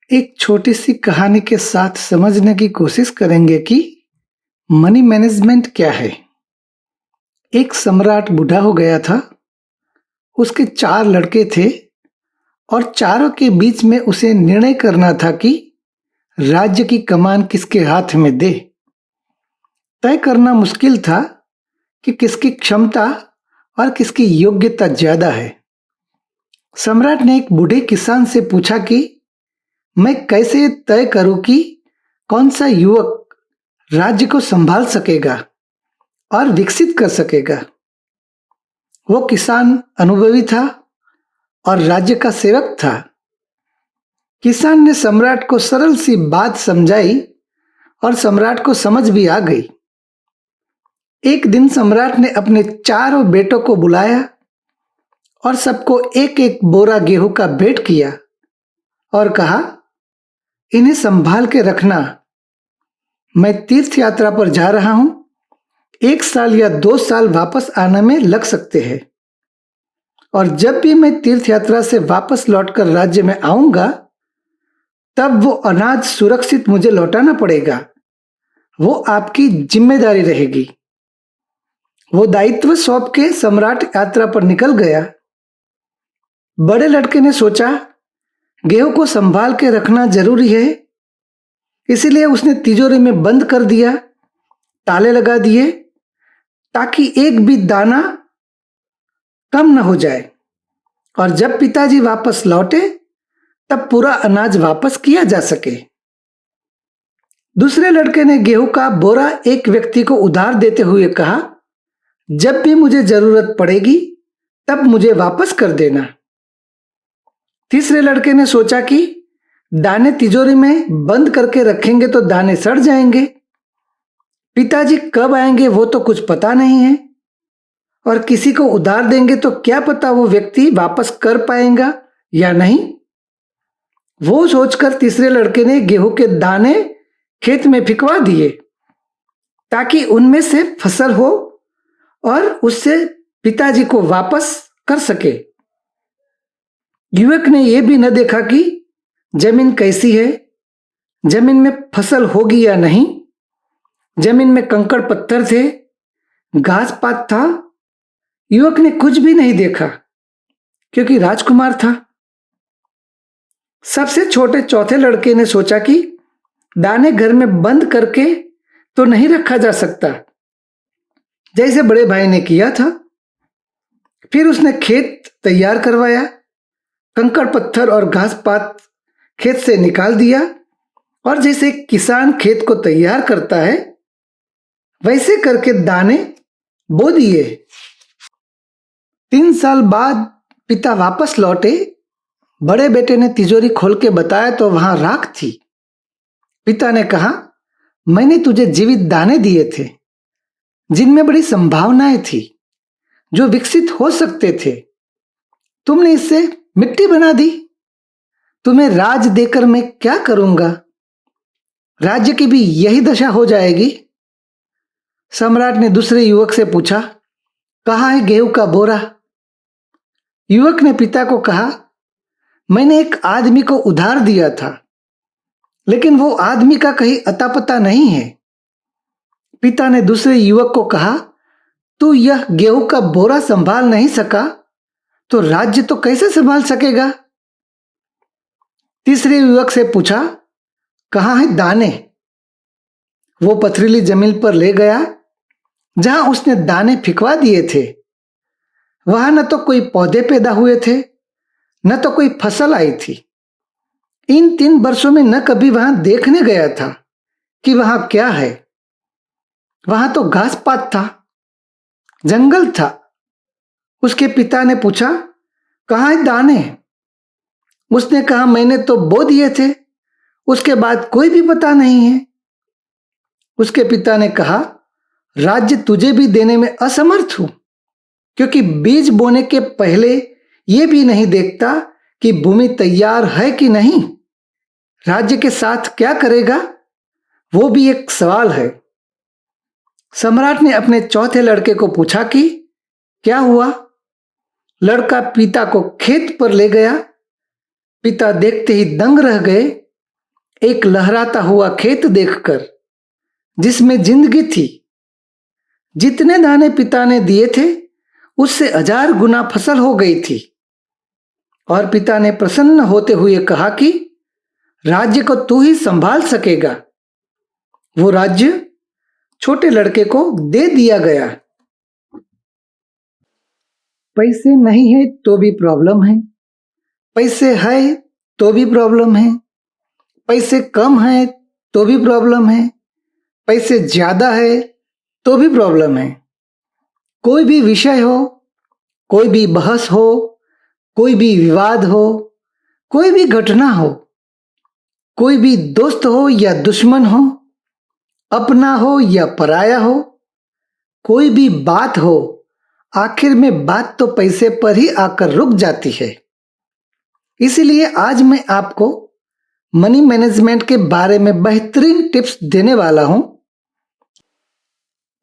एक छोटी सी कहानी के साथ समझने की कोशिश करेंगे कि मनी मैनेजमेंट क्या है। एक सम्राट बूढ़ा हो गया था। उसके 4 लड़के थे और चारों के बीच में उसे निर्णय करना था कि राज्य की कमान किसके हाथ में दे। तय करना मुश्किल था कि किसकी क्षमता और किसकी योग्यता ज्यादा है। सम्राट ने एक बूढ़े किसान से पूछा कि मैं कैसे तय करूं कि कौन सा युवक राज्य को संभाल सकेगा और विकसित कर सकेगा। वो किसान अनुभवी था और राज्य का सेवक था। किसान ने सम्राट को सरल सी बात समझाई और सम्राट को समझ भी आ गई। एक दिन सम्राट ने अपने चारों बेटों को बुलाया और सबको एक एक बोरा गेहूं का भेंट किया और कहा, इन्हें संभाल के रखना। मैं तीर्थ यात्रा पर जा रहा हूं। 1 साल या 2 साल वापस आने में लग सकते हैं और जब भी मैं तीर्थ यात्रा से वापस लौटकर राज्य में आऊंगा तब वो अनाज सुरक्षित मुझे लौटाना पड़ेगा। वो आपकी जिम्मेदारी रहेगी। वो दायित्व सौंप के सम्राट यात्रा पर निकल गया। बड़े लड़के ने सोचा गेहूं को संभाल के रखना जरूरी है, इसीलिए उसने तिजोरी में बंद कर दिया, ताले लगा दिए ताकि एक भी दाना कम न हो जाए और जब पिताजी वापस लौटे तब पूरा अनाज वापस किया जा सके। दूसरे लड़के ने गेहूं का बोरा एक व्यक्ति को उधार देते हुए कहा, जब भी मुझे जरूरत पड़ेगी तब मुझे वापस कर देना। तीसरे लड़के ने सोचा कि दाने तिजोरी में बंद करके रखेंगे तो दाने सड़ जाएंगे। पिताजी कब आएंगे वो तो कुछ पता नहीं है और किसी को उधार देंगे तो क्या पता वो व्यक्ति वापस कर पाएगा या नहीं। वो सोचकर तीसरे लड़के ने गेहूं के दाने खेत में फिकवा दिए ताकि उनमें से फसल हो और उससे पिताजी को वापस कर सके। युवक ने यह भी न देखा कि जमीन कैसी है, जमीन में फसल होगी या नहीं। जमीन में कंकड़ पत्थर थे, घास पात था। युवक ने कुछ भी नहीं देखा क्योंकि राजकुमार था। सबसे छोटे चौथे लड़के ने सोचा कि दाने घर में बंद करके तो नहीं रखा जा सकता, जैसे बड़े भाई ने किया था। फिर उसने खेत तैयार करवाया, कंकड़ पत्थर और घास पात खेत से निकाल दिया और जैसे किसान खेत को तैयार करता है वैसे करके दाने बो दिए। 3 साल बाद पिता वापस लौटे। बड़े बेटे ने तिजोरी खोल के बताया तो वहां राख थी। पिता ने कहा, मैंने तुझे जीवित दाने दिए थे जिनमें बड़ी संभावनाएं थी, जो विकसित हो सकते थे। तुमने इससे मिट्टी बना दी। तुम्हें राज देकर मैं क्या करूंगा? राज्य की भी यही दशा हो जाएगी। सम्राट ने दूसरे युवक से पूछा, कहाँ है गेहूं का बोरा? युवक ने पिता को कहा, मैंने एक आदमी को उधार दिया था, लेकिन वो आदमी का कहीं अता पता नहीं है। पिता ने दूसरे युवक को कहा, तू यह गेहूं का बोरा संभाल नहीं सका तो राज्य तो कैसे संभाल सकेगा? तीसरे युवक से पूछा, कहाँ है दाने? वो पथरीली जमीन पर ले गया जहां उसने दाने फिकवा दिए थे। वहां न तो कोई पौधे पैदा हुए थे, न तो कोई फसल आई थी। इन 3 वर्षों में न कभी वहां देखने गया था कि वहां क्या है। वहां तो घास पात था, जंगल था। उसके पिता ने पूछा, कहाँ है दाने? उसने कहा, मैंने तो बो दिए थे, उसके बाद कोई भी पता नहीं है। उसके पिता ने कहा, राज्य तुझे भी देने में असमर्थ हूं, क्योंकि बीज बोने के पहले यह भी नहीं देखता कि भूमि तैयार है कि नहीं। राज्य के साथ क्या करेगा वो भी एक सवाल है। सम्राट ने अपने चौथे लड़के को पूछा कि क्या हुआ? लड़का पिता को खेत पर ले गया। पिता देखते ही दंग रह गए एक लहराता हुआ खेत देखकर जिसमें जिंदगी थी। जितने दाने पिता ने दिए थे उससे 1000 गुना फसल हो गई थी। और पिता ने प्रसन्न होते हुए कहा कि राज्य को तू ही संभाल सकेगा। वो राज्य छोटे लड़के को दे दिया गया। पैसे नहीं है तो भी प्रॉब्लम है, पैसे है तो भी प्रॉब्लम है, पैसे कम है तो भी प्रॉब्लम है, पैसे ज्यादा है तो भी प्रॉब्लम है। कोई भी विषय हो, कोई भी बहस हो, कोई भी विवाद हो, कोई भी घटना हो, कोई भी दोस्त हो या दुश्मन हो, अपना हो या पराया हो, कोई भी बात हो, आखिर में बात तो पैसे पर ही आकर रुक जाती है। इसलिए आज मैं आपको मनी मैनेजमेंट के बारे में बेहतरीन टिप्स देने वाला हूं।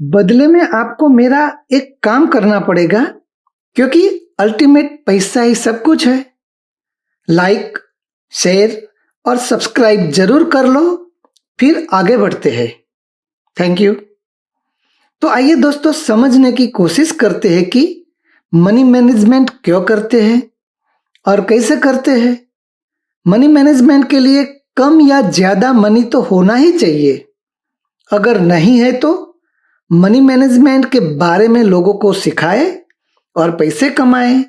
बदले में आपको मेरा एक काम करना पड़ेगा, क्योंकि अल्टीमेट पैसा ही सब कुछ है। लाइक, शेयर और सब्सक्राइब जरूर कर लो, फिर आगे बढ़ते हैं। Thank you. तो आइए दोस्तों, समझने की कोशिश करते हैं कि मनी मैनेजमेंट क्यों करते हैं और कैसे करते हैं। मनी मैनेजमेंट के लिए कम या ज्यादा मनी तो होना ही चाहिए। अगर नहीं है तो मनी मैनेजमेंट के बारे में लोगों को सिखाए और पैसे कमाए,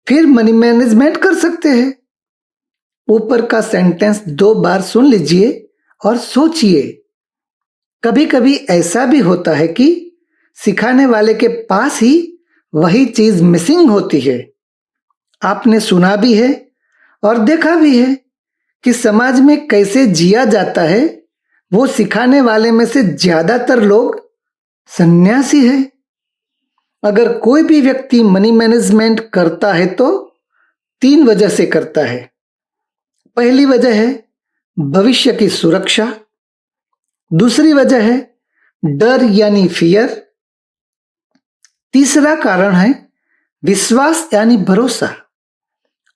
फिर मनी मैनेजमेंट कर सकते हैं। ऊपर का सेंटेंस 2 बार सुन लीजिए और सोचिए। कभी कभी ऐसा भी होता है कि सिखाने वाले के पास ही वही चीज मिसिंग होती है। आपने सुना भी है और देखा भी है कि समाज में कैसे जिया जाता है। वो सिखाने वाले में से ज्यादातर लोग सन्यासी है। अगर कोई भी व्यक्ति मनी मैनेजमेंट करता है तो 3 वजह से करता है। पहली वजह है भविष्य की सुरक्षा, दूसरी वजह है डर यानी फियर, तीसरा कारण है विश्वास यानी भरोसा।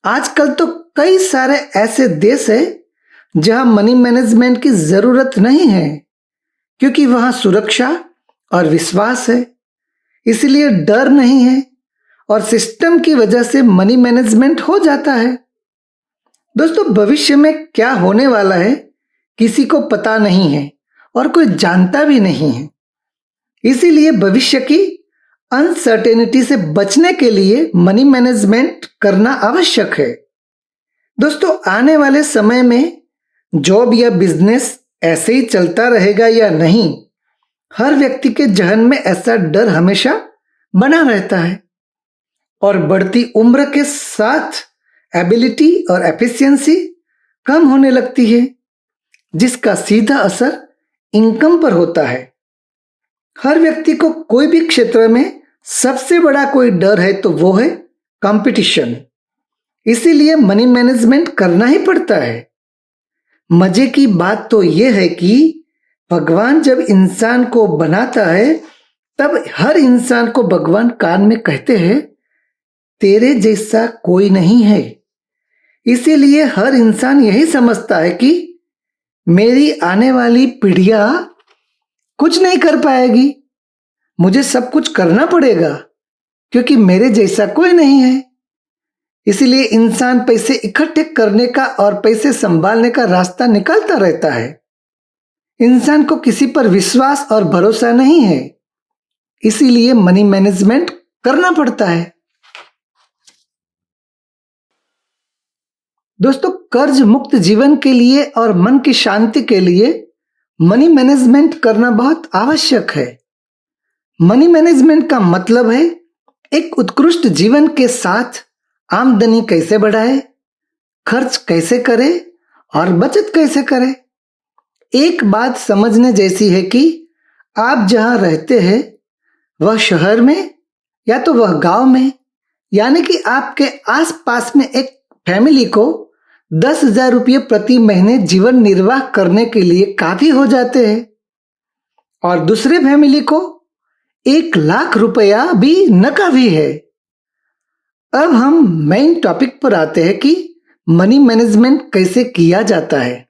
आजकल तो कई सारे ऐसे देश है जहां मनी मैनेजमेंट की जरूरत नहीं है, क्योंकि वहां सुरक्षा और विश्वास है, इसलिए डर नहीं है और सिस्टम की वजह से मनी मैनेजमेंट हो जाता है। दोस्तों, भविष्य में क्या होने वाला है किसी को पता नहीं है और कोई जानता भी नहीं है। इसीलिए भविष्य की अनसर्टेनिटी से बचने के लिए मनी मैनेजमेंट करना आवश्यक है। दोस्तों, आने वाले समय में जॉब या बिजनेस ऐसे ही चलता रहेगा या नहीं, हर व्यक्ति के जहन में ऐसा डर हमेशा बना रहता है। और बढ़ती उम्र के साथ एबिलिटी और एफिशिएंसी कम होने लगती है, जिसका सीधा असर इनकम पर होता है। हर व्यक्ति को कोई भी क्षेत्र में सबसे बड़ा कोई डर है तो वो है कंपटीशन। इसीलिए मनी मैनेजमेंट करना ही पड़ता है। मजे की बात तो यह है कि भगवान जब इंसान को बनाता है तब हर इंसान को भगवान कान में कहते हैं, तेरे जैसा कोई नहीं है। इसीलिए हर इंसान यही समझता है कि मेरी आने वाली पीढ़ियां कुछ नहीं कर पाएगी, मुझे सब कुछ करना पड़ेगा क्योंकि मेरे जैसा कोई नहीं है। इसीलिए इंसान पैसे इकट्ठे करने का और पैसे संभालने का रास्ता निकालता रहता है। इंसान को किसी पर विश्वास और भरोसा नहीं है, इसीलिए मनी मैनेजमेंट करना पड़ता है। दोस्तों, कर्ज मुक्त जीवन के लिए और मन की शांति के लिए मनी मैनेजमेंट करना बहुत आवश्यक है। मनी मैनेजमेंट का मतलब है एक उत्कृष्ट जीवन के साथ आमदनी कैसे बढ़ाए, खर्च कैसे करे और बचत कैसे करे। एक बात समझने जैसी है कि आप जहां रहते हैं वह शहर में या तो वह गांव में, यानी कि आपके आसपास में एक फैमिली को 10,000 रुपये प्रति महीने जीवन निर्वाह करने के लिए काफी हो जाते हैं और दूसरे फैमिली को 1,00,000 रुपया भी नकाफी है। अब हम मेन टॉपिक पर आते हैं कि मनी मैनेजमेंट कैसे किया जाता है।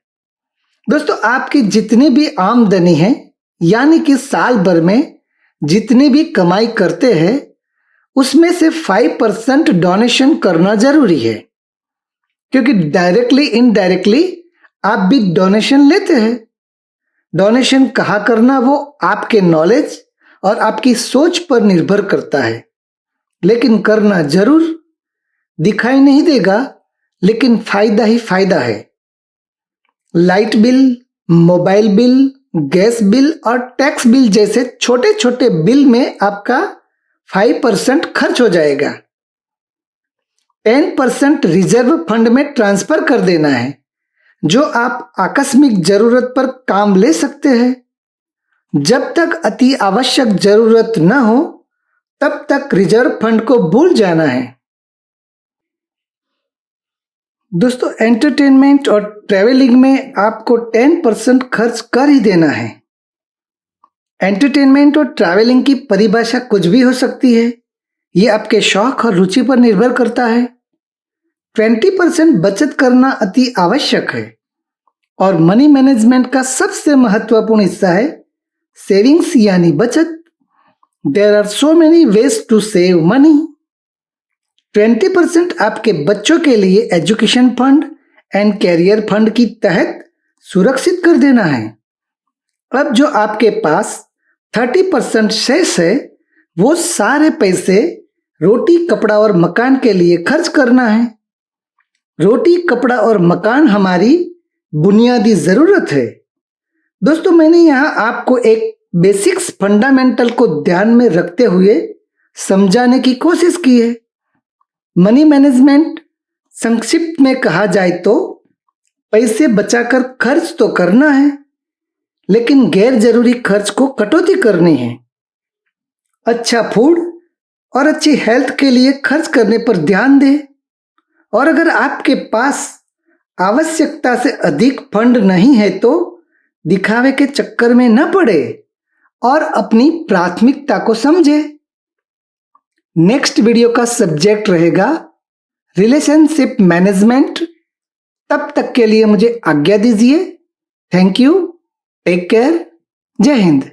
दोस्तों, आपकी जितनी भी आमदनी है, यानी कि साल भर में जितनी भी कमाई करते हैं, उसमें से 5% डोनेशन करना जरूरी है, क्योंकि डायरेक्टली इनडायरेक्टली आप भी डोनेशन लेते हैं। डोनेशन कहाँ करना वो आपके नॉलेज और आपकी सोच पर निर्भर करता है, लेकिन करना जरूर। दिखाई नहीं देगा, लेकिन फायदा ही फायदा है। Light bill, mobile bill, gas bill और टैक्स बिल जैसे छोटे छोटे बिल में आपका 5% खर्च हो जाएगा। 10% रिजर्व फंड में ट्रांसफर कर देना है, जो आप आकस्मिक जरूरत पर काम ले सकते हैं। जब तक अति आवश्यक जरूरत न हो, तब तक रिजर्व फंड को भूल जाना है। दोस्तों, एंटरटेनमेंट और ट्रैवलिंग में आपको 10% खर्च कर ही देना है। एंटरटेनमेंट और ट्रैवलिंग की परिभाषा कुछ भी हो सकती है, ये आपके शौक और रुचि पर निर्भर करता है। 20% बचत करना अति आवश्यक है, और मनी मैनेजमेंट का सबसे महत्वपूर्ण हिस्सा है सेविंग्स यानी बचत। There are so many ways to save money. 20% आपके बच्चों के लिए education fund and career fund की तहत सुरक्षित कर देना है। अब जो आपके पास 30% शेष है, वो सारे पैसे रोटी, कपड़ा और मकान के लिए खर्च करना है। रोटी, कपड़ा और मकान हमारी बुनियादी जरूरत है। दोस्तों, मैंने यहाँ आपको एक बेसिक्स फंडामेंटल को ध्यान में रखते हुए समझाने की कोशिश की है। मनी मैनेजमेंट संक्षिप्त में कहा जाए तो पैसे बचाकर खर्च तो करना है, लेकिन गैर जरूरी खर्च को कटौती करनी है। अच्छा फूड और अच्छी हेल्थ के लिए खर्च करने पर ध्यान दें, और अगर आपके पास आवश्यकता से अधिक फंड नहीं है तो दिखावे के चक्कर में न पड़े और अपनी प्राथमिकता को समझे। नेक्स्ट वीडियो का सब्जेक्ट रहेगा रिलेशनशिप मैनेजमेंट। तब तक के लिए मुझे आज्ञा दीजिए। थैंक यू, टेक केयर, जय हिंद।